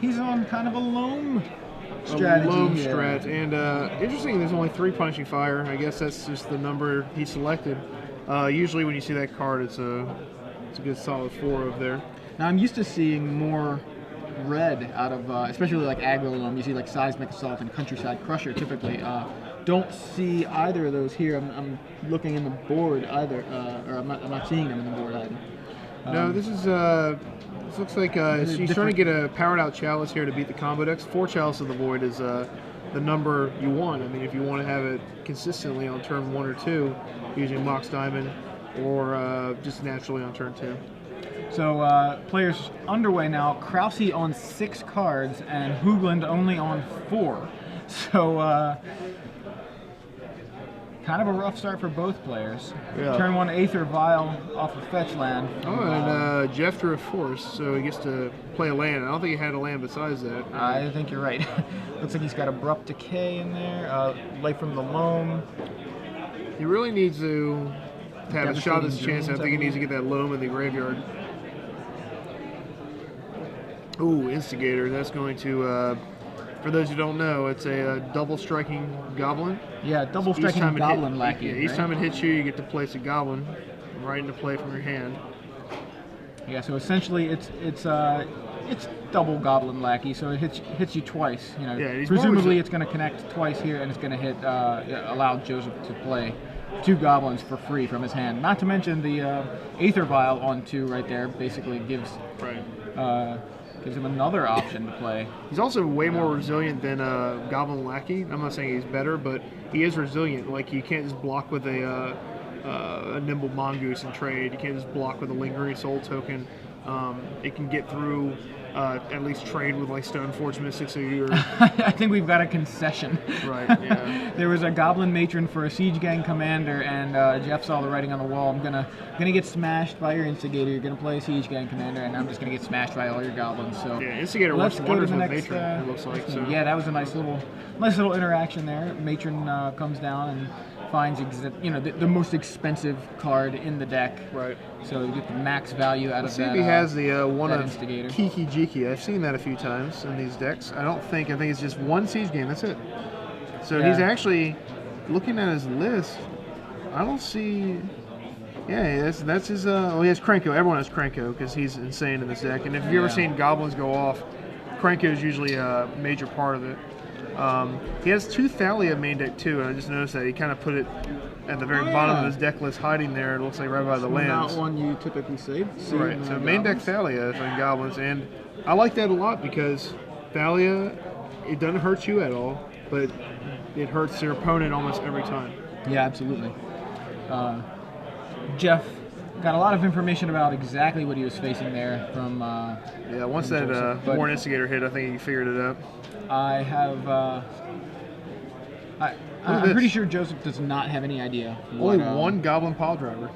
he's on kind of a loam strategy. A loam strat. And interesting, there's only 3 punching fire. I guess that's just the number he selected. Usually when you see that card, it's a good solid 4 of there. Now I'm used to seeing more red out of, especially like aggro loam. You see like Seismic Assault and Countryside Crusher typically. Don't see either of those here. I'm looking in the board either, or I'm not seeing them in the board either. No, this looks like she's trying to get a powered out Chalice here to beat the combo decks. 4 Chalice of the Void is the number you want. I mean, if you want to have it consistently on turn 1 or 2, using Mox Diamond, or just naturally on turn 2. So players underway now. Krause on 6 cards and Hoogland only on 4. So kind of a rough start for both players. Yeah. Turn 1 Aether Vial off of fetch land. Oh, and Jeff drew a Force, so he gets to play a land. I don't think he had a land besides that. I think you're right. Looks like he's got Abrupt Decay in there, Light from the Loam. He really needs to have a shot at this chance. I think he needs to get that Loam in the graveyard. Ooh, Instigator. That's going to, for those who don't know, it's a double striking goblin. Yeah, double striking goblin lackey. Yeah, each time it hits you, you get to place a goblin right into play from your hand. Yeah, so essentially it's double goblin lackey, so it hits you twice. You know, yeah, presumably it's going to connect twice here, and it's going to hit allow Joseph to play 2 goblins for free from his hand. Not to mention the Aether Vial on 2 right there basically gives him another option to play. He's also way more resilient than Goblin Lackey. I'm not saying he's better, but he is resilient. Like, you can't just block with a Nimble Mongoose in trade. You can't just block with a Lingering Soul token. It can get through at least trade with like Stoneforge Mystic, so you're... I think we've got a concession. Right, yeah. There was a Goblin Matron for a Siege Gang Commander, and Jeff saw the writing on the wall. I'm gonna get smashed by your Instigator. You're gonna play a Siege Gang Commander, and I'm just gonna get smashed by all your Goblins. So yeah, Instigator works wonders with Matron, it looks like. So. Yeah, that was a nice little interaction there. Matron comes down and finds the most expensive card in the deck. Right. So you get the max value out of that. See if he has the one of Instigator. Kiki Jiki. I've seen that a few times in these decks. I think it's just 1 Siege Game. That's it. So yeah. He's actually looking at his list. I don't see. Yeah, that's his. Well, he has Krenko. Everyone has Krenko because he's insane in this deck. And if you've ever seen Goblins go off, Krenko is usually a major part of it. He has 2 Thalia main deck too, and I just noticed that he kind of put it at the very bottom of his deck list, hiding there. It looks like right by the lands. Not one you typically see. Right. So main deck Thalia in Goblins, and I like that a lot because Thalia, it doesn't hurt you at all, but it hurts your opponent almost every time. Yeah, absolutely. Jeff got a lot of information about exactly what he was facing there from. Yeah, once that Warren Instigator hit, I think he figured it out. I have. I'm pretty sure Joseph does not have any idea. Only 1 Goblin Pile Driver.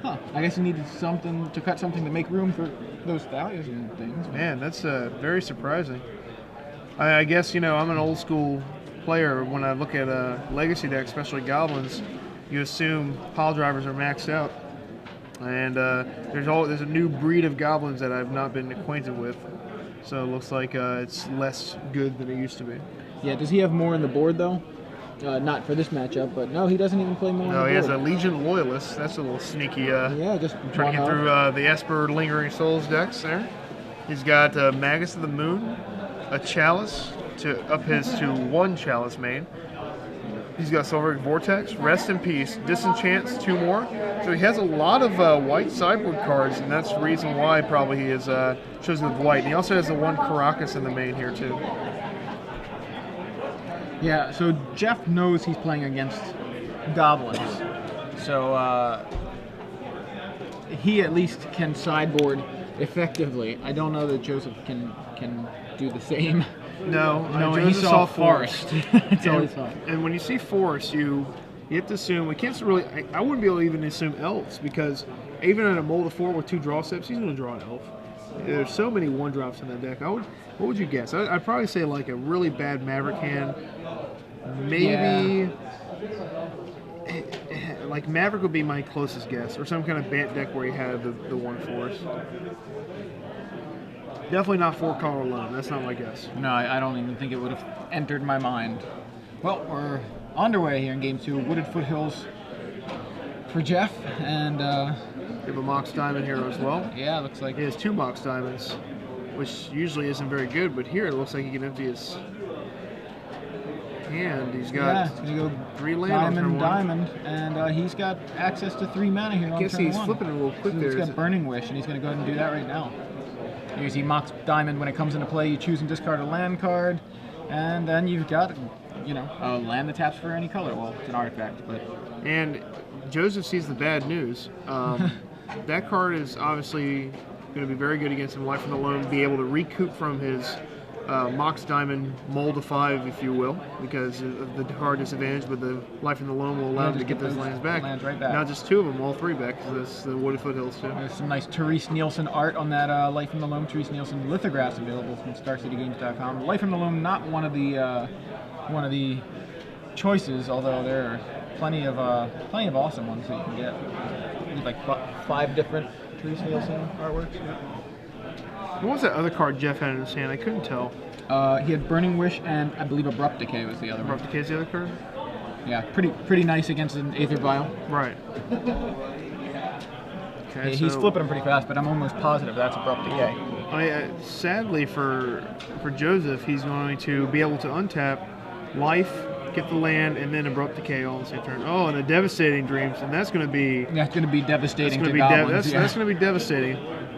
Huh. I guess he needed something to cut something to make room for those Thalias and things. Man, that's very surprising. I guess, I'm an old school player. When I look at a Legacy deck, especially Goblins, you assume Pile Drivers are maxed out. And there's a new breed of Goblins that I've not been acquainted with. So it looks like it's less good than it used to be. Yeah, does he have more on the board, though? Not for this matchup, but no, he doesn't even play more on the board. No, he has a Legion Loyalist. That's a little sneaky. Yeah, just trying to get through the Esper Lingering Souls decks there. He's got Magus of the Moon, a Chalice to up his to 1 Chalice main. He's got Silveric Vortex, Rest in Peace, Disenchants, 2 more. So he has a lot of white sideboard cards, and that's the reason why probably he is chosen with white. And he also has the 1 Caracas in the main here too. Yeah, so Jeff knows he's playing against Goblins. So he at least can sideboard effectively. I don't know that Joseph can do the same. No, he saw Forest. It's always fun. And when you see Forest, you have to assume, we can't really, I wouldn't be able to even assume Elves, because even in a mold of 4 with 2 draw steps, he's going to draw an Elf. There's so many 1-drops in that deck. What would you guess? I'd probably say like a really bad Maverick hand. Maybe like Maverick would be my closest guess, or some kind of Bant deck where you have the 1 Forest. Definitely not 4-color loam. That's not my guess. No, I don't even think it would have entered my mind. Well, we're underway here in Game 2. Wooded Foothills for Jeff, and We have a Mox Diamond here as well. yeah, looks like He has 2 Mox Diamonds, which usually isn't very good, but here it looks like he can empty his hand. He's got he's gonna go 3 land on turn 1. diamond, and he's got access to 3 mana here. I guess on turn he's 1. flipping it a little quick So there. he's got Burning Wish, and he's gonna go ahead and do that right now. You see Mox Diamond when it comes into play. You choose and discard a land card, and then you've got, you know, a land that taps for any color. Well, it's an artifact, but And Joseph sees the bad news. That card is obviously going to be very good against him. Life from the Loam, be able to recoup from his Mox Diamond mold to 5, if you will, because of the card disadvantage, but the Life from the Loam will allow him to get those lands back. Right back. Not just 2 of them, all 3 back, because that's the Wooded Foothills too. There's some nice Therese Nielsen art on that Life from the Loam Therese Nielsen lithographs available from StarCityGames.com. Life from the Loam, not one of the choices, although there are plenty of awesome ones that you can get. There's like 5 different Therese Nielsen artworks. What was that other card Jeff had in his hand? I couldn't tell. He had Burning Wish and I believe Abrupt Decay was the other one. Abrupt Decay's the other card? Yeah, pretty nice against an Aether Vial. Right. Okay, He's so flipping them pretty fast, but I'm almost positive that's Abrupt Decay. Sadly for Joseph, he's going to be able to untap Life, get the land, and then Abrupt Decay all in the same turn. Oh, and a Devastating Dreams, and that's going to be... That's going to be devastating to goblins. goblins. That's going to be devastating.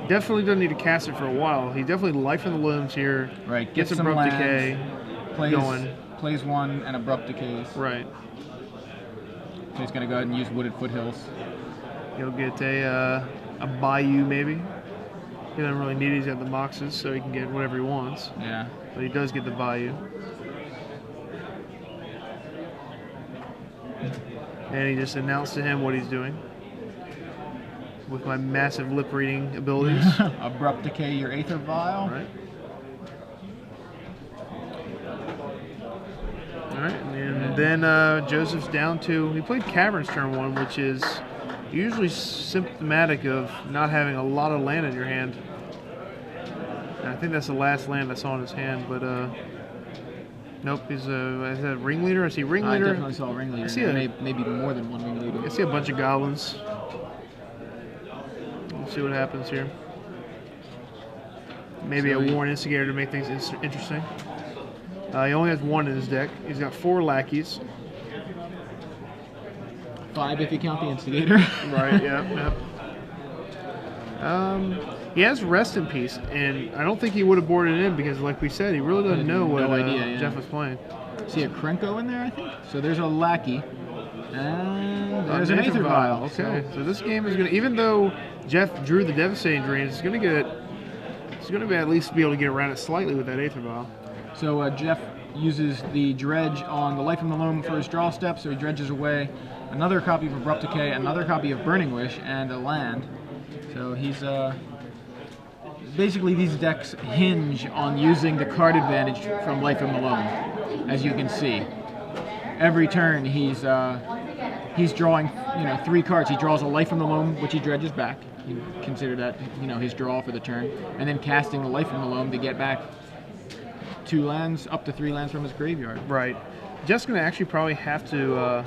Definitely doesn't need to cast it for a while. He definitely Life in the Looms here. Right, Gets some Abrupt lands, Decay going. Plays 1 and Abrupt Decays. Right. So he's going to go ahead and use Wooded Foothills. He'll get a Bayou maybe. He doesn't really need it. He's got the Moxes, so he can get whatever he wants. Yeah. But he does get the Bayou. And he just announced to him what he's doing with my massive lip reading abilities. Abrupt Decay your Aether Vial. Right. Alright, and then Joseph's down to... He played Caverns turn 1, which is usually symptomatic of not having a lot of land in your hand. And I think that's the last land I saw in his hand, but... Nope, is that Ringleader? Is he Ringleader? I definitely saw a Ringleader. I see maybe more than one Ringleader. I see a bunch of goblins. Let's see what happens here. Maybe a Warren Instigator to make things interesting. He only has 1 in his deck. He's got 4 lackeys. 5 if you count the Instigator. Right, yep. He has Rest in Peace, and I don't think he would have boarded it in because, like we said, he really doesn't know what Jeff was playing. See a Krenko in there, I think? So there's a lackey. And there's an Aether Vial. Okay, so this game is going to, even though Jeff drew the Devastating Dreams, it's going to at least be able to get around it slightly with that Aether Vial. So Jeff uses the Dredge on the Life from the Loam for his draw step, so he dredges away another copy of Abrupt Decay, another copy of Burning Wish, and a land. So he's basically these decks hinge on using the card advantage from Life from the Loam, as you can see. Every turn he's drawing 3 cards. He draws a Life from the Loam, which he dredges back. You consider that his draw for the turn, and then casting the Life from the Loam to get back 2 lands, up to 3 lands from his graveyard. Right. Jeff's going to actually probably have to...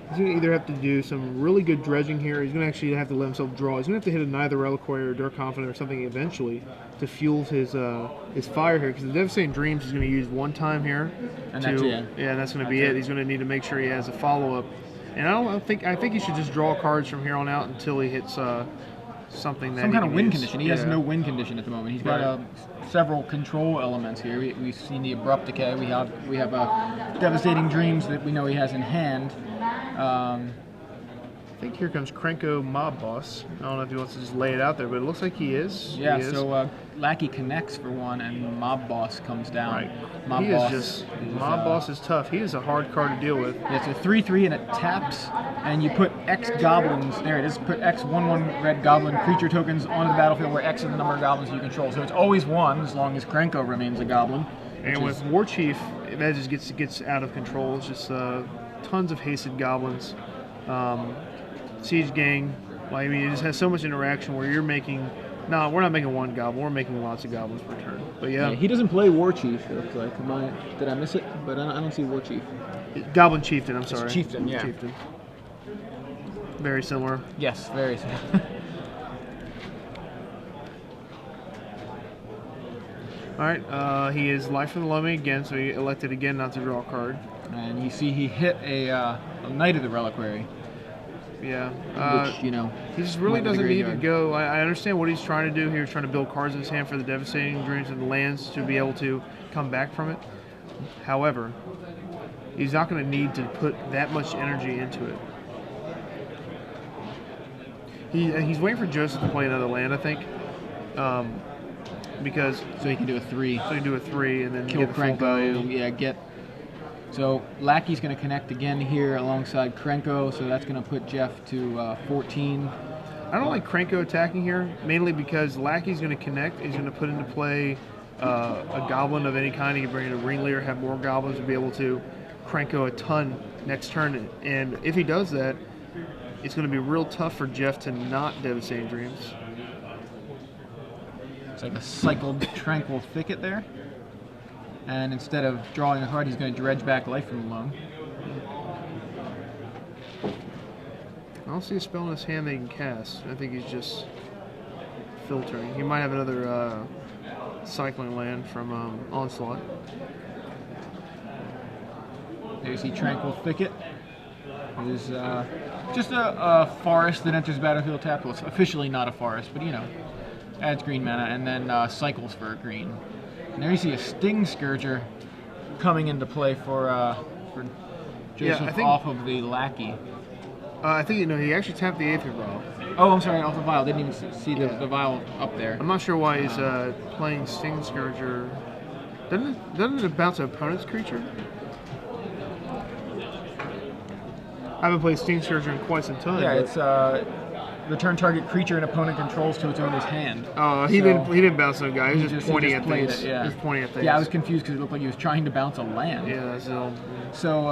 he's going to either have to do some really good dredging here. He's going to actually have to let himself draw. He's going to have to hit a Neither Reliquary or Dark Confidant or something eventually to fuel his fire here. Because the Devastating Dreams he's going to use 1 time here. And that's it. Yeah, that's going to be it. He's going to need to make sure he has a follow-up. And I think he should just draw cards from here on out until he hits something that some kind of win use. condition. He has no win condition at the moment. He's got several control elements here. We've seen the Abrupt Decay. We have Devastating Dreams that we know he has in hand. I think here comes Krenko Mob Boss. I don't know if he wants to just lay it out there, but it looks like he is. Yeah, so Lackey connects for 1, and Mob Boss comes down. Right. Mob Boss is tough. He is a hard card to deal with. Yeah, it's a 3/3, and it taps, and you put X goblins, there it is, put X 1/1 red goblin creature tokens onto the battlefield where X is the number of goblins you control. So it's always 1 as long as Krenko remains a goblin. And with War Chief, that just gets out of control. It's just tons of hasted goblins. Siege Gang, it just has so much interaction where you're making No, we're not making one goblin. We're making lots of goblins per turn. But yeah, He doesn't play War Chief. It looks like. Did I miss it? But I don't see War Chief. Goblin Chieftain. I'm sorry. Chieftain, yeah. Chieftain. Very similar. Yes, very similar. All right. He is Life from the Lummy again, so he elected again not to draw a card. And you see he hit a Knight of the Reliquary. Yeah. Which, you know, he just really went to the doesn't need to graveyard. go. I understand what he's trying to do here. He's trying to build cards in his hand for the Devastating Dreams and the lands to be able to come back from it. However, he's not going to need to put that much energy into it. He's waiting for Joseph to play another land, I think. Because So he can do a 3. so he can do a 3 and then Kill get the full value. Krenko. Yeah, get. So Lackey's going to connect again here alongside Krenko, so that's going to put Jeff to 14. I don't like Krenko attacking here, mainly because Lackey's going to connect. He's going to put into play a goblin of any kind. He can bring in a ringleader, have more goblins to be able to Krenko a ton next turn. And if he does that, it's going to be real tough for Jeff to not Devastating Dreams. It's like a cycled Tranquil Thicket there. And instead of drawing a card, he's going to dredge back Life from the Loam. I don't see a spell in his hand that he can cast. I think he's just filtering. He might have another cycling land from Onslaught. There you see Tranquil Thicket. It is just a forest that enters battlefield tapped. Well, it's officially not a forest, but you know, adds green mana and then cycles for a green. And there you see a Sting Scourger coming into play for Joseph I think- off of the Lackey. I think he actually tapped the Aether Vial. Oh, I'm sorry, off the vial. Didn't even see the, Yeah. the vial up there. I'm not sure why he's playing Sting Scourger. Doesn't it bounce an opponent's creature? I haven't played Sting Scourger in quite some time. Yeah, but- it's return target creature an opponent controls to its owner's hand. Oh, he So- didn't bounce no guy. He was He just pointing at played things. it, yeah. He was pointing at things. Yeah, I was confused because it looked like he was trying to bounce a land. Yeah, that's all. So,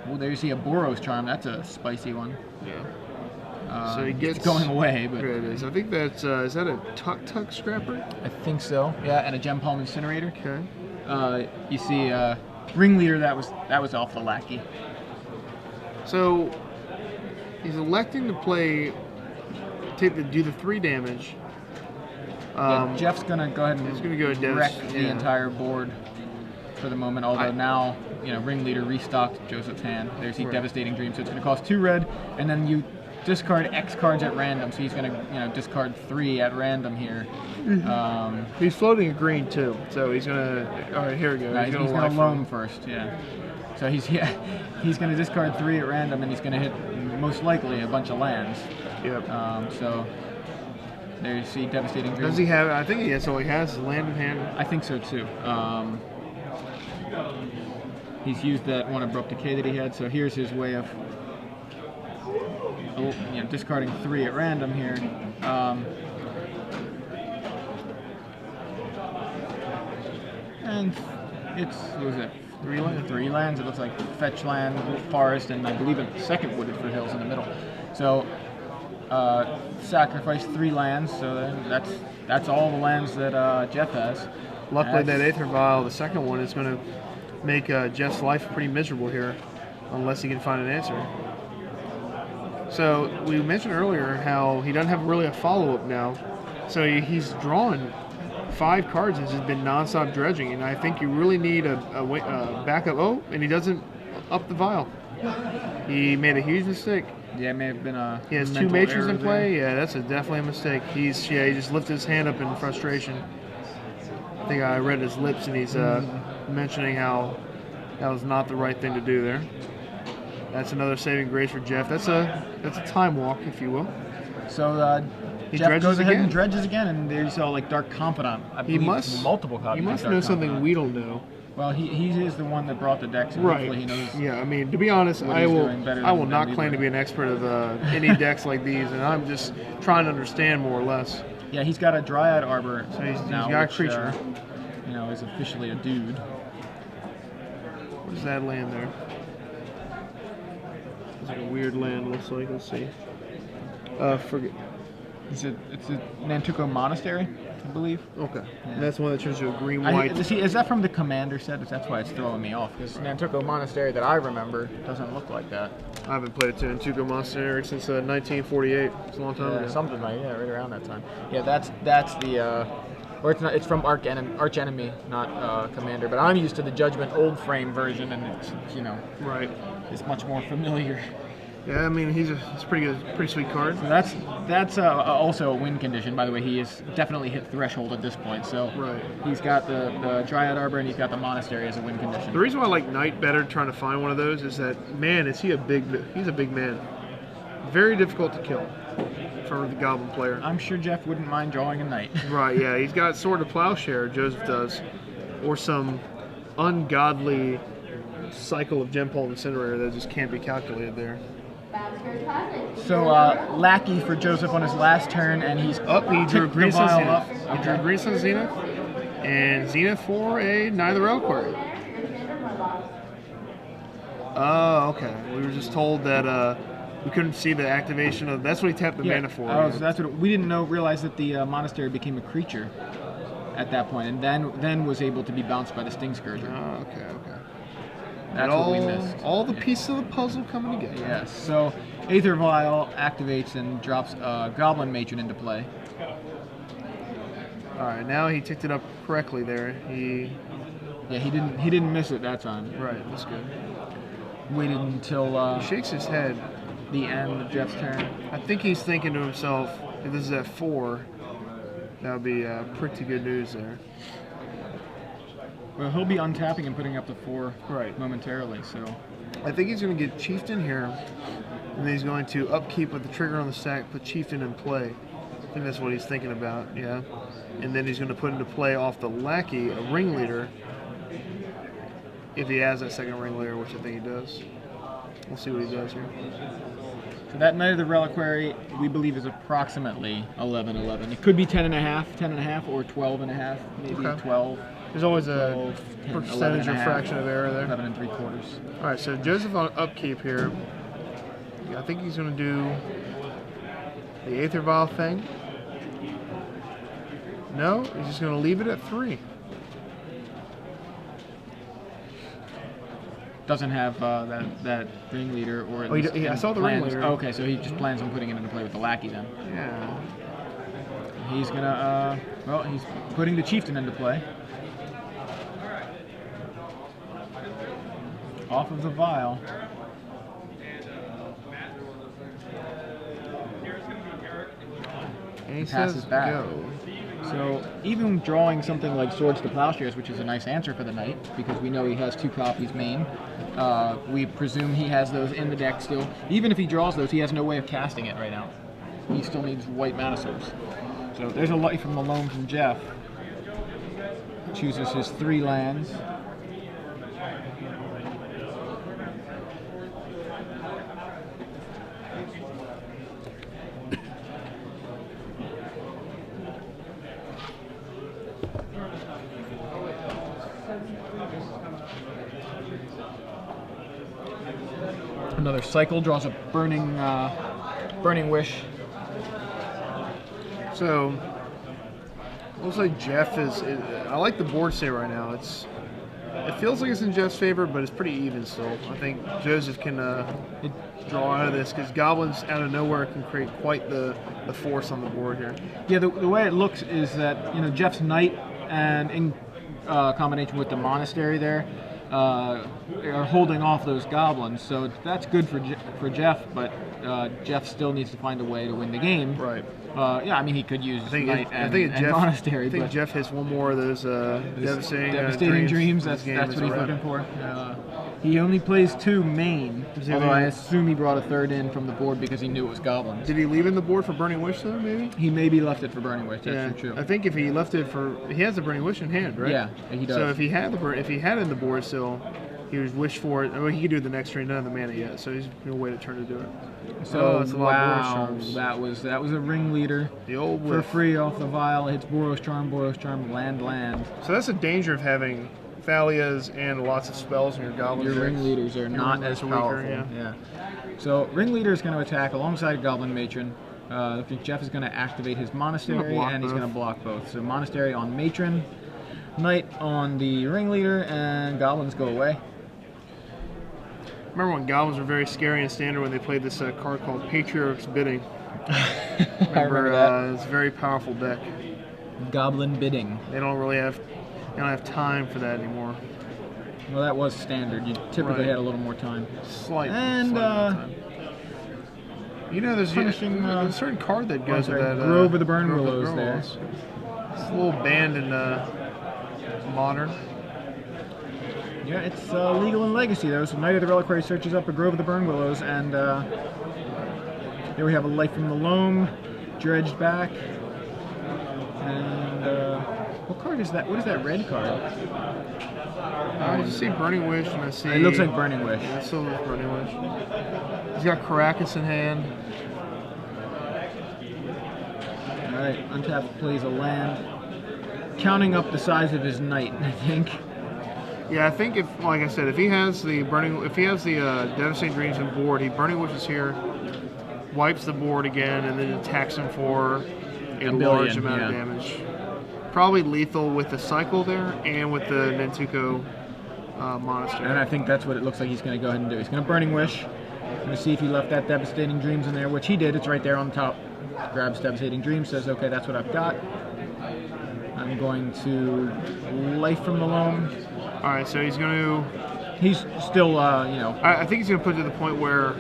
well, there you see a Boros Charm. That's a spicy one. Yeah. So he gets It's going away, but Here it is. I think that's is that a Tuk Scrapper? I think so. Yeah, and a Gem Palm Incinerator. Okay. You see Ringleader. That was off the Lackey. So he's electing to play, do the 3 damage. Yeah, Jeff's gonna go ahead and he's gonna go wreck Devs, the yeah. entire board for the moment. Although now, you know, Ringleader restocked Joseph's hand. There's the Right. Devastating Dream. So it's gonna cost 2 red, and then you discard X cards at random. So he's gonna, you know, discard 3 at random here. He's floating a green too, so he's gonna. All right, here we go. No, he's gonna life loam first, yeah. So he's gonna discard 3 at random, and he's gonna hit most likely a bunch of lands. Yep. So there you see Devastating Dream. Does he have? I think he has. So he has land in hand. I think so too. He's used that one Abrupt Decay that he had, so here's his way of discarding 3 at random here. And it's, what was it? 3 lands. 3 lands. It looks like fetch land, forest, and I believe a second wooded foothills in the middle. So sacrifice 3 lands. So then that's all the lands that Jeff has. Luckily, that Aether Vial, the second one, is going to make Jeff's life pretty miserable here, unless he can find an answer. So we mentioned earlier how he doesn't have really a follow-up now. So he's drawn 5 cards and has been nonstop dredging, and I think you really need a backup. Oh, and he doesn't up the vial. He made a huge mistake. Yeah, it may have been a. He has 2 mental matrons error in play. there. Yeah, that's definitely a mistake. He just lifted his hand up in frustration. I think I read his lips, and he's mentioning how that was not the right thing to do there. That's another saving grace for Jeff. That's a time walk, if you will. So He Jeff dredges goes ahead again. and dredges again, and there you saw like Dark Confidant. I He believe must multiple copies. He of must Dark know something Confidant. we don't know. Well, he is the one that brought the decks, and hopefully he knows. Yeah, I mean, to be honest, what I he's will doing better I will than not we claim do. to be an expert of any decks like these, and I'm just trying to understand more or less. Yeah, he's got a Dryad Arbor. So he's now, got a which, creature. Is officially a dude. What is that land there? It's like a weird land, looks like. Let's see. Forget. It's a Nantuko Monastery, I believe. Okay. Yeah. And that's the one that shows you a green white. See, is that from the Commander set? That's why it's throwing me off. Because Nantuko Monastery that I remember doesn't look like that. I haven't played a Nantuko Monastery since 1948. It's a long time ago. Something like right around that time. Yeah, that's the. Or it's not. It's from Arch Enemy, not Commander. But I'm used to the Judgment Old Frame version, and it's Right. It's much more familiar. Yeah, I mean he's pretty good, pretty sweet card. So that's also a win condition. By the way, he has definitely hit threshold at this point. So Right. He's got the Dryad Arbor and he's got the Monastery as a win condition. The reason why I like Knight better, trying to find one of those, is that man, he's a big man. Very difficult to kill for the Goblin player. I'm sure Jeff wouldn't mind drawing a knight. Right, yeah, he's got Sword of Plowshare, Joseph does, or some ungodly cycle of Gem Pole Incinerator that just can't be calculated there. So Lackey for Joseph on his last turn, and he's He drew Green the Sun vial Zenith. up. He drew Green Sun Zenith, and Zenith for a Neither Reliquary. Oh, okay. We were just told that we couldn't see the activation of. That's what he tapped the mana for. Oh, so that's what we didn't realize that the Monastery became a creature at that point, and then was able to be bounced by the Sting Scourger. Oh, okay. That's what we missed. All the pieces of the puzzle coming together. Yes. So Aether Vial activates and drops Goblin Matron into play. All right, now he ticked it up correctly there. He didn't miss it that time. Right, that's good. Waited until He shakes his head. the end of Jeff's turn. I think he's thinking to himself, if this is at 4, that would be pretty good news there. Well, he'll be untapping and putting up the 4 Right. momentarily. So I think he's going to get Chieftain here, and then he's going to upkeep with the trigger on the stack, put Chieftain in play. I think that's what he's thinking about, yeah. And then he's going to put into play off the Lackey, a Ringleader, if he has that second Ringleader, which I think he does. We'll see what he does here. So that Knight of the Reliquary, we believe, is approximately 11-11. It could be 10.5, or 12.5, maybe Okay. 12. There's always a 12, 10, percentage or 11.5, fraction of error there. 11 3/4. All right, so Joseph on upkeep here. Yeah, I think he's going to do the Aether Vial thing. No, he's just going to leave it at 3. Doesn't have that Ringleader, or at Oh, least I saw the plans. Ringleader. Okay, so he just plans on putting it into play with the Lackey then. Yeah. He's gonna, he's putting the Chieftain into play. Off of the Vial. And he Passes says back. go. So even drawing something like Swords to Plowshares, which is a nice answer for the Knight, because we know he has 2 copies main. We presume he has those in the deck still. Even if he draws those, he has no way of casting it right now. He still needs white mana source. So there's a Life from the Loam from Jeff. Chooses his 3 lands. Another cycle, draws a burning wish. So, looks like Jeff is. I like the board state right now. It feels like it's in Jeff's favor, but it's pretty even still. I think Joseph can draw out of this because Goblins out of nowhere can create quite the force on the board here. Yeah, the way it looks is that Jeff's Knight and in combination with the Monastery there are holding off those Goblins, so that's good for Jeff. But Jeff still needs to find a way to win the game. Right. Yeah, I mean he could use Knight and Jeff, Monastery. I think but Jeff hits one more of those devastating dreams. That's what he's looking for. He only plays 2 main, although I assume he brought a 3rd in from the board because he knew it was Goblins. Did he leave in the board for Burning Wish though? Maybe. He maybe left it for Burning Wish. That's true. I think if he left it he has the Burning Wish in hand, right? Yeah, he does. So if he had it in the board still, he would wish for it. I mean, he could do it the next turn. None of the mana yet, so he's gonna wait a turn to do it. So it's a lot of Boros Charms. that was a Ringleader. The old for whiff. free off the Vial. It hits Boros Charm, land. So that's the danger of having Thalias and lots of spells in your Goblin Your decks. Ringleaders are not as Ringleaders are powerful. weaker, Yeah. So Ringleader is going to attack alongside Goblin Matron. I think Jeff is going to activate his Monastery, block and he's both. going to block both. So Monastery on Matron, Knight on the Ringleader, and Goblins go away. Remember when Goblins were very scary in Standard when they played this card called Patriarch's Bidding? I remember that. It's a very powerful deck. Goblin Bidding. They don't have time for that anymore. Well, that was Standard. You typically Right. had a little more time. Slight And, time. You know, there's punishing, a certain card that goes with that. Grove of the Burn Grove of the Willows there. Willows. It's a little banned in Modern. Yeah, it's legal in Legacy, though. So Knight of the Reliquary searches up a Grove of the Burn Willows, and here we have a Life from the Loam, dredged back. And what card is that? What is that red card? I just see Burning Wish, and I see... It looks like Burning Wish. Yeah, it still looks Burning Wish. He's got Caracas in hand. Alright, untapped plays a land. Counting up the size of his Knight, I think. Yeah, I think like I said, if he has the Devastating Dreams on board, he Burning Wishes here, wipes the board again, and then attacks him for a large amount of damage. Probably lethal with the cycle there and with the Nantuko Monastery. And I think that's what it looks like he's going to go ahead and do. He's going to Burning Wish. Going to see if he left that Devastating Dreams in there, which he did. It's right there on top. Grabs Devastating Dreams, says, okay, that's what I've got. I'm going to Life from the Loam. All right, so he's going to... He's still, I think he's going to put it to the point where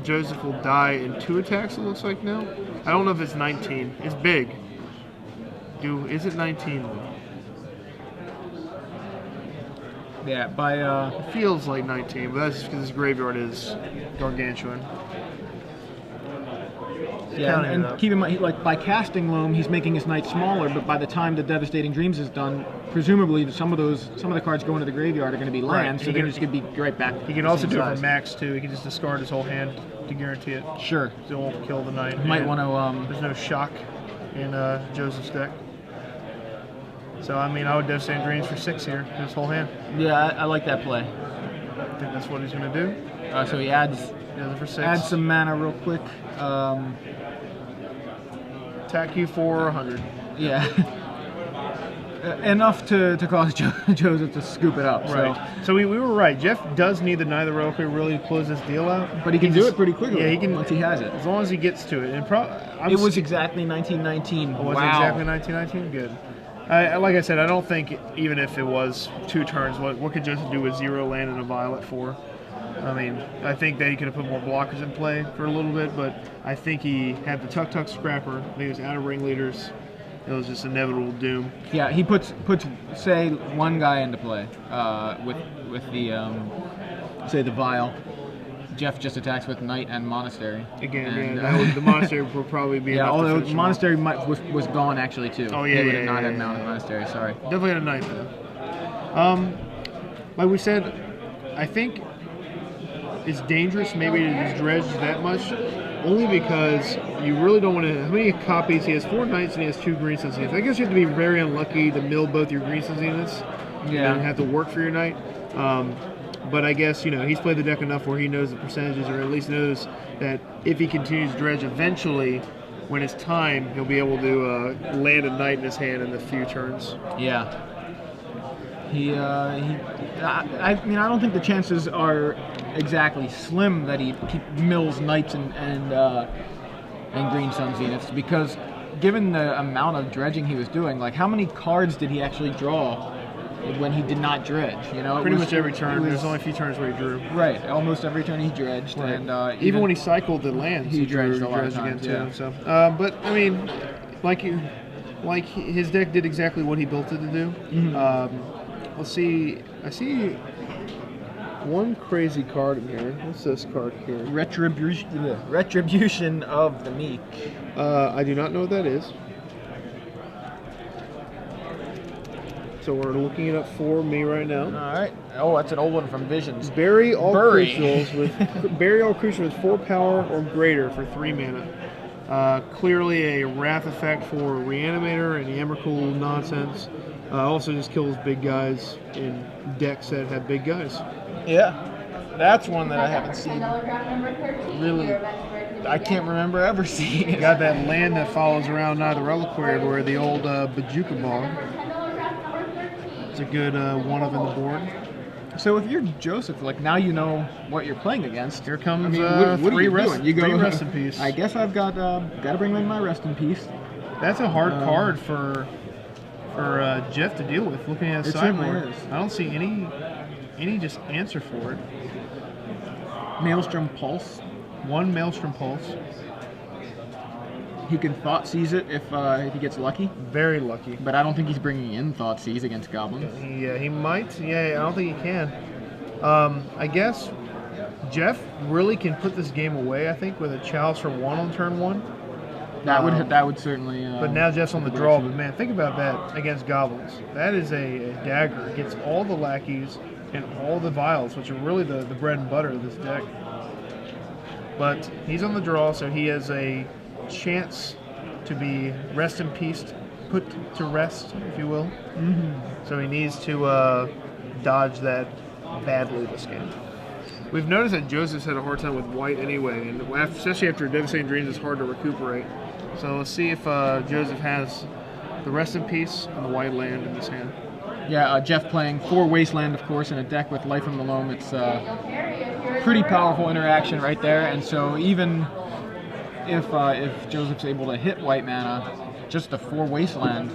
Joseph will die in 2 attacks, it looks like now. I don't know if it's 19. It's big. Is it 19? Yeah, by... It feels like 19, but that's just because his graveyard is gargantuan. Yeah, and keep in mind, like by casting Loam, he's making his Knight smaller. But by the time the Devastating Dreams is done, presumably some of the cards going to the graveyard are going to be lands, so they're just going to be right back. He can also do it for max too. He can just discard his whole hand to guarantee it. Sure. Still won't kill the Knight. Might want to. There's no shock in Joseph's deck. So I mean, I would Devastating Dreams for 6 here. His whole hand. Yeah, I like that play. I think that's what he's going to do. So he adds for 6. Adds some mana real quick. Attack you for 100. Yeah. Enough to cause Joseph to scoop it up. Right. So we were right. Jeff does need the Knight of the Reliquary really to close this deal out. But he can do it pretty quickly. Yeah, he can once he has it. As long as he gets to it. And it was exactly 1919. Was it exactly 1919? Good. Like I said, I don't think even if it was 2 turns, what could Joseph do with 0 land and a Violet for? I mean, I think that he could have put more blockers in play for a little bit, but I think he had the Tuk Scrapper. I think he was out of Ringleaders. It was just inevitable doom. Yeah, he puts say 1 guy into play with the say the Vial. Jeff just attacks with Knight and Monastery. Again, the Monastery will probably be enough although to finish Monastery was gone actually too. Oh yeah, he would have not had Monastery. Sorry. Definitely had a Knight though. Like we said, I think it's dangerous maybe to just dredge that much, only because you really don't want to. How many copies? He has 4 Knights and he has 2 Green Suns units. I guess you have to be very unlucky to mill both your Green Suns units. Yeah. And have to work for your Knight. But I guess, he's played the deck enough where he knows the percentages, or at least knows that if he continues to dredge, eventually, when it's time, he'll be able to land a Knight in his hand in a few turns. Yeah. I mean, I don't think the chances are exactly slim that he mills Knights and Green Suns units, because given the amount of dredging he was doing, like how many cards did he actually draw when he did not dredge? Pretty much every turn. There's only a few turns where he drew. Right, almost every turn he dredged, right. And even when he cycled the lands, he dredged a lot of again times, too. yeah. So, but I mean, his deck did exactly what he built it to do. Mm-hmm. Let's see. I see one crazy card in here. What's this card here? Retribution of the Meek. I do not know what that is. So we're looking it up for me right now. All right. Oh, that's an old one from Visions. Bury all creatures with 4 power or greater for 3 mana. Clearly a Wrath effect for Reanimator and the Emrakul nonsense. Also just kills big guys in decks that have big guys. Yeah. That's one that I haven't seen. Really, I can't remember ever seeing it. Got that land that follows around the reliquary everywhere, the old Bajuka Bog. It's a good one of in the board. So if you're Joseph, like now you know what you're playing against. Here comes I mean, what are you doing? You go, three rest in peace. I guess I've got to bring in my rest in peace. That's a hard card for Jeff to deal with. Looking at his sideboard, I don't see any just answer for it. Maelstrom Pulse. One Maelstrom Pulse. He can Thought Seize it if he gets lucky. Very lucky. But I don't think he's bringing in Thought Seize against goblins. Yeah, he might. Yeah, I don't think he can. I guess Jeff really can put this game away, I think, with a Chalice for 1 on turn 1. That would certainly. But now Jeff's on the draw. But man, think about that against goblins. That is a dagger. It gets all the lackeys and all the vials, which are really the bread and butter of this deck. But he's on the draw, so he has a chance to be rest in peace, put to rest, if you will. So he needs to dodge that badly this game. We've noticed that Joseph's had a hard time with white anyway, and especially after Devastating Dreams, it's hard to recuperate. So let's see if Joseph has the rest in peace and the white land in his hand. Yeah, Jeff playing 4 Wasteland, of course, in a deck with Life from the Loam. It's pretty powerful interaction right there, and so even if Joseph's able to hit white mana, just the 4 Wasteland,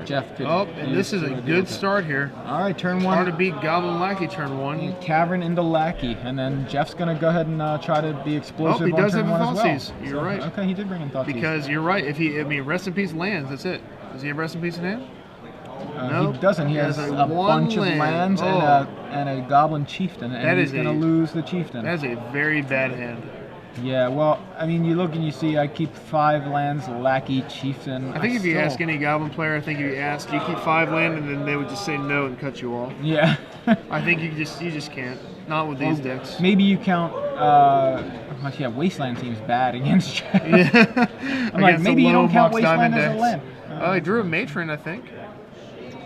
Jeff could. Oh, and this is a good start here. All right, turn 1. Hard to beat Goblin Lackey turn 1. Cavern into Lackey, and then Jeff's going to go ahead and try to be explosive. Oh, he does on turn have a 1 as Thoughtseize. well. You're right. Okay, he did bring in Thoughtseize. Because you're right. If he, rest in peace lands. That's it. Does he have rest in peace in hand? No, he doesn't. He has a bunch of lands and a Goblin Chieftain, and he's going to lose the Chieftain. That is a very bad hand. Yeah, well, I mean, you look and you see I keep 5 lands, Lackey, Chieftain. I think if you ask any Goblin player, I think if you ask, do you keep 5 land, and then they would just say no and cut you off. Yeah. I think you just can't. Not with these decks. Maybe you count. Yeah, Wasteland seems bad against Jeff. Yeah. I'm like, maybe you don't count Wasteland as a land. He drew a Matron, I think.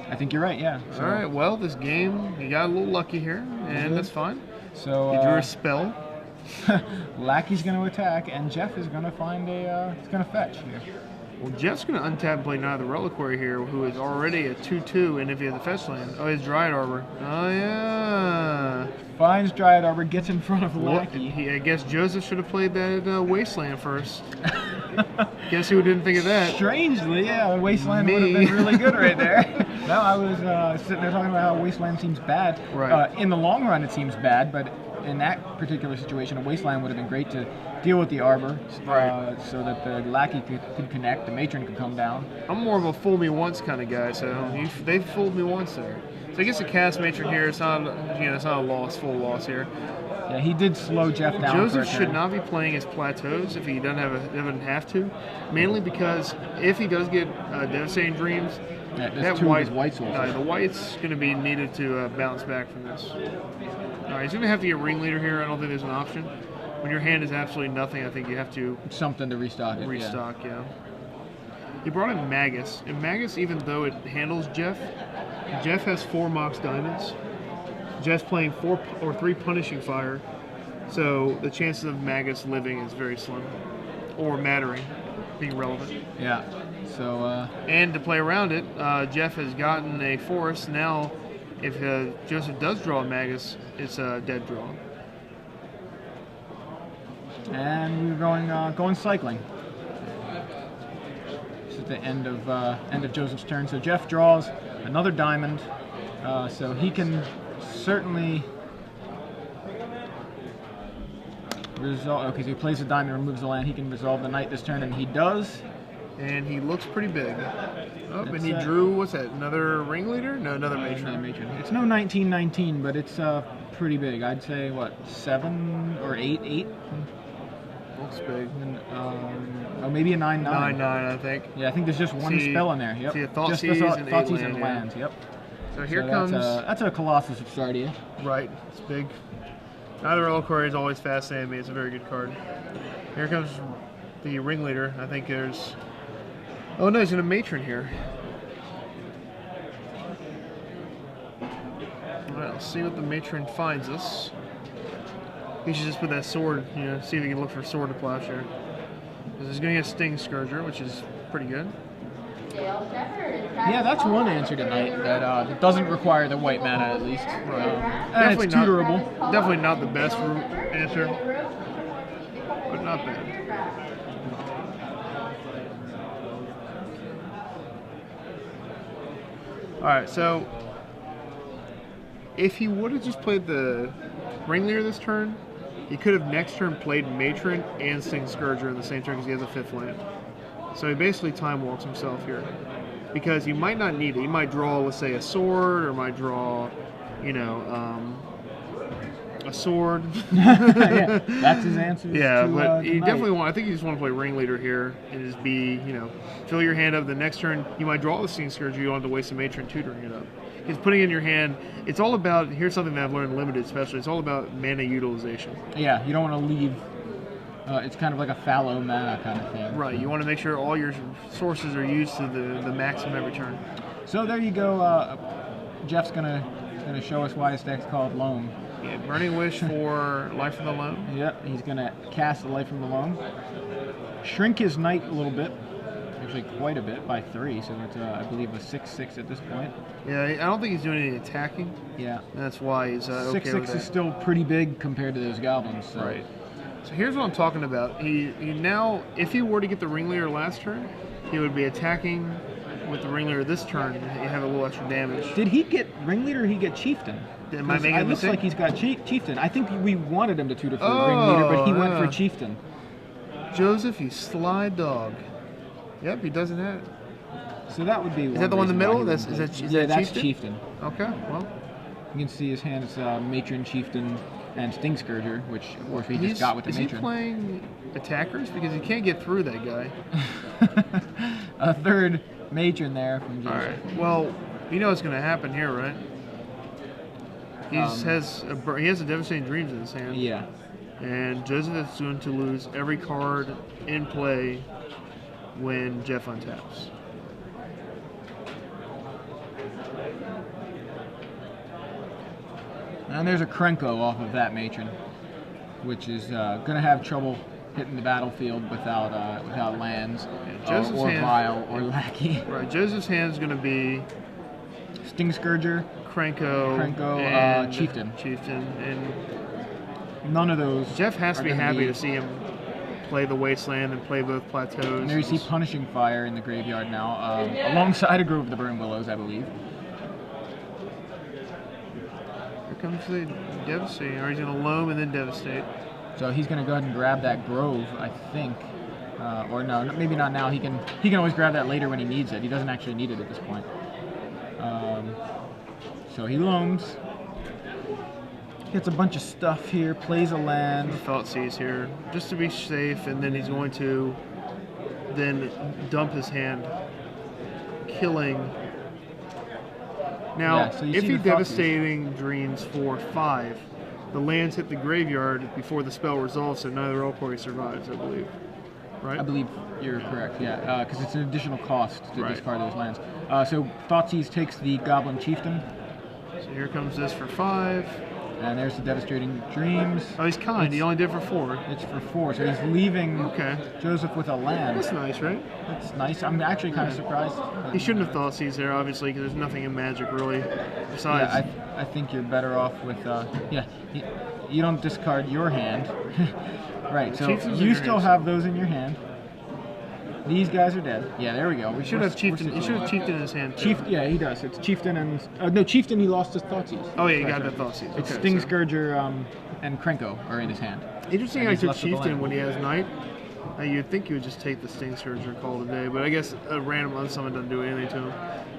I think you're right. Yeah. So. All right. Well, this game, you got a little lucky here, and that's fine. So he drew a spell. Lackey's going to attack, and Jeff is going to find he's going to fetch here. Well, Jeff's going to untap and play Knight of the Reliquary here, who is already a 2/2, and if he has a fetch land, he has Dryad Arbor. Oh, yeah. Finds Dryad Arbor, gets in front of Lackey. I guess Joseph should have played that Wasteland first. Guess who didn't think of that? Strangely, yeah, Wasteland would have been really good right there. No, I was sitting there talking about how Wasteland seems bad. Right. In the long run, it seems bad, but in that particular situation, a Wasteland would have been great to deal with the Arbor, so that the Lackey could connect, the Matron could come down. I'm more of a fool me once kind of guy, so they fooled me once there. So he gets a cast Matron here. It's not, it's not a loss, full loss here. Yeah, he did slow Jeff down. Joseph should not be playing his plateaus if he doesn't have to, mainly because if he does get Devastating Dreams, that white source. The white's going to be needed to bounce back from this. All right, he's going to have to get Ringleader here. I don't think there's an option. When your hand is absolutely nothing, I think you have to something to restock it. Restock, yeah. He brought in Magus, and Magus, even though it handles Jeff has 4 Mox Diamonds. Jeff's playing 4 or 3 Punishing Fire, so the chances of Magus living is very slim, or mattering, being relevant. Yeah. So. And to play around it, Jeff has gotten a forest. Now, if Joseph does draw a Magus, it's a dead draw. And we're going cycling. This is the end of Joseph's turn. So Jeff draws another diamond, so he can certainly resolve. Okay, so he plays a diamond, removes the land. He can resolve the knight this turn, and he does. And he looks pretty big. Oh, and he drew, what's that, another Ringleader? No, another Matron. It's no 1919, but it's pretty big. I'd say, what, 7 or 8? 8? Looks big. And, maybe a 9-9. 9-9, I think. Yeah, I think there's just one spell in there. Yep. See a Thoughtseize and 8 and lands. Yep. So here comes... That's a Colossus of Sardia. Right. It's big. Neither Reliquary is always fascinating me. It's a very good card. Here comes the Ringleader. I think there's... Oh no, he's in a Matron here. Alright, let's see what the Matron finds us. He should just put that sword, you know, see if he can look for sword to plowshare. Because he's going to get Sting Scourger, which is pretty good. Yeah, that's one answer tonight that doesn't require the white mana at least. And it's tutorable. Definitely not the best answer, but not bad. Alright, so if he would have just played the Ringleader this turn, he could have next turn played Matron and Sting Scourger in the same turn because he has a 5th land. So he basically time walks himself here. Because you might not need it. You might draw, let's say, a sword, or might draw, you know, a sword. Yeah, that's his answer. Yeah, but you definitely want. I think you just want to play Ringleader here and just be, you know, fill your hand up. The next turn, you might draw the Sting Scourge. You don't have to waste a Matron tutoring it up. Because putting it in your hand, it's all about. Here's something that I've learned limited, especially. It's all about mana utilization. Yeah, you don't want to leave. It's kind of like a fallow mana kind of thing. Right. You want to make sure all your sources are used to the maximum every turn. So there you go. Jeff's gonna show us why his deck's called Loam. Yeah, Burning Wish for Life from the Loam. Yep, he's gonna cast the Life from the Loam. Shrink his knight a little bit, actually quite a bit, by 3. So it's I believe a 6/6 at this point. Yeah, I don't think he's doing any attacking. Yeah, that's why he's okay 6/6 with that. is still pretty big compared to those goblins. So. Right. So here's what I'm talking about. He now, if he were to get the Ringleader last turn, he would be attacking with the Ringleader this turn. You have a little extra damage. Did he get Ringleader or he get Chieftain? Am I making a It looks mistake? like he's got Chieftain. I think we wanted him to tutor for Ringleader, but he went for Chieftain. Joseph, you sly dog. Yep, he doesn't have it. So that would be. Is that the one in the middle? Is that that's Chieftain? Chieftain. Okay, well. You can see his hand is Matron, Chieftain, and Sting Scourger, which of course he just got with the Matron. Is he playing attackers? Because he can't get through that guy. A third Matron there from Joseph. All right. Well, you know what's going to happen here, right? He has a Devastating Dreams in his hand. Yeah. And Joseph is going to lose every card in play when Jeff untaps. And there's a Krenko off of that Matron, which is going to have trouble hitting the battlefield without lands, or Vial, or Lackey. Right, Joseph's hand is going to be Sting Scourger, Krenko, and Chieftain. And none of those. Jeff has to be happy to see him play the Wasteland and play both plateaus. And there you see Punishing Fire in the graveyard now, alongside a Grove of the Burning Willows, I believe. Here comes the Devastate, or he's going to Loam and then Devastate. So he's going to go ahead and grab that Grove, I think. Or no, maybe not now. He can always grab that later when he needs it. He doesn't actually need it at this point. So he loams. Gets a bunch of stuff here, plays a land. Thoughtseize here, just to be safe, and then he's going to then dump his hand, killing. Now, Yeah, so you if see he the Devastating Dreams for 5, the lands hit the graveyard before the spell resolves, so neither Roleplay survives, I believe. Right? I believe you're correct, yeah, because it's an additional cost to discard those lands. So Thoughtseize takes the Goblin Chieftain. So here comes this for 5. And there's the Devastating Dreams. Oh, he's kind. He only did for 4. It's for 4, so he's leaving Joseph with a land. That's nice, right? That's nice. I'm actually kind of surprised. He shouldn't have Thoughtseize there, obviously, because there's nothing in Magic, really. Besides... Yeah, I think you're better off with... you don't discard your hand. Right, so you still have those in your hand. These guys are dead. Yeah, there we go. We should have Chieftain. He should have Chieftain in his hand. Yeah, he does. It's Chieftain and no Chieftain. He lost his Thoughtseize. Oh yeah, he got that Thoughtseize. It's Sting Scourger and Krenko are in his hand. Interesting how he took Chieftain when he has Knight. You'd think he would just take the Sting Scourger and call it a day, but I guess a random unsummon doesn't do anything to him.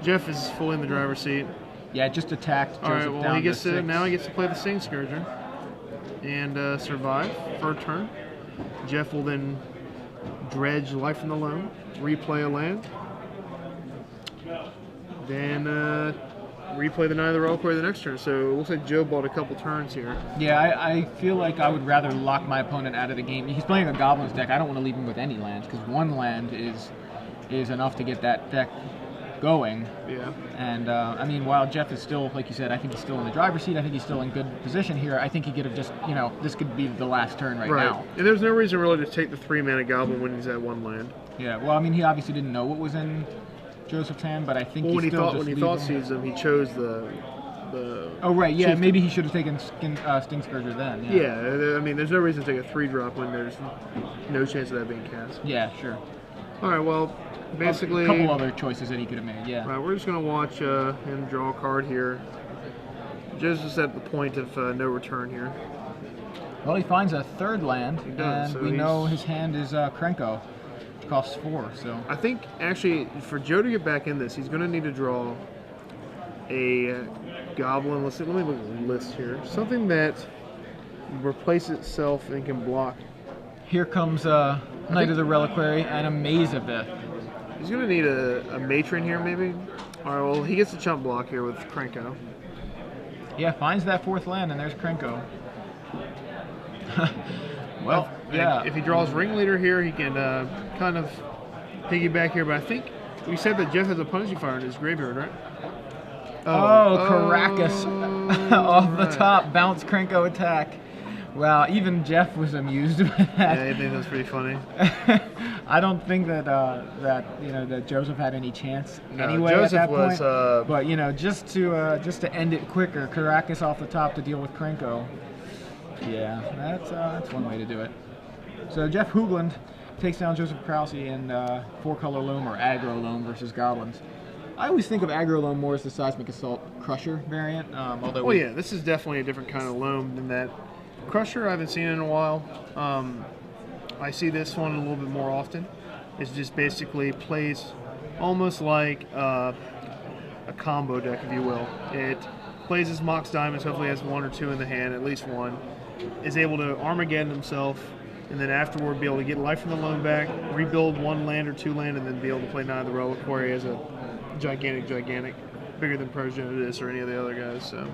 Jeff is fully in the driver's seat. Yeah, just attacked. All right, well he gets to now he gets to play the Sting Scourger and survive for a turn. Jeff will then dredge Life from the Loam, replay a land, then replay the Night of the Roleplay the next turn. So it looks like Joe bought a couple turns here. Yeah, I feel like I would rather lock my opponent out of the game. He's playing a Goblins deck. I don't want to leave him with any lands because one land is enough to get that deck going. Yeah. And I mean, while Jeff is still, like you said, I think he's still in the driver's seat. I think he's still in good position here. I think he could have just, this could be the last turn right now. And there's no reason really to take the 3-mana goblin when he's at 1 land. Yeah. Well, I mean, he obviously didn't know what was in Joseph's hand, but I think when he still thought seized him, he chose the. Oh right, yeah. Maybe he should have taken Sting Scourger then. Yeah. I mean, there's no reason to take a 3-drop when there's no chance of that being cast. Yeah, sure. All right. Well, basically a couple other choices that he could have made. Yeah. Right. We're just gonna watch him draw a card here. Joseph's at the point of no return here. Well, he finds a 3rd land, does, and so we know his hand is Krenko, which costs 4. So I think actually for Joe to get back in this, he's gonna need to draw a goblin. Let me look at the list here. Something that replaces itself and can block. Here comes Knight of the Reliquary and a Maze of Death. He's going to need a matron here, maybe. All right, well, he gets a chump block here with Krenko. Yeah, finds that 4th land, and there's Krenko. Well, yeah. If he draws Ringleader here, he can kind of piggyback here. But I think we said that Jeff has a Punishing Fire in his graveyard, right? Caracas off the top, bounce Krenko attack. Wow, even Jeff was amused by that. Yeah, I think that's pretty funny. I don't think that Joseph had any chance anyway Joseph at that was, point. But just to end it quicker, Caracas off the top to deal with Krenko. Yeah, that's one way to do it. So Jeff Hoogland takes down Joseph Krause in 4-color loam or aggro loam versus goblins. I always think of aggro loam more as the Seismic Assault Crusher variant. Although yeah, this is definitely a different kind of loam than that. Crusher I haven't seen in a while. I see this one a little bit more often. It just basically plays almost like a combo deck, if you will. It plays as Mox Diamonds, hopefully has 1 or 2 in the hand, at least 1. Is able to Armageddon himself, and then afterward be able to get life from the loan back, rebuild 1 land or 2 land, and then be able to play Knight of the Reliquary as a gigantic, bigger than Progenitus or any of the other guys. So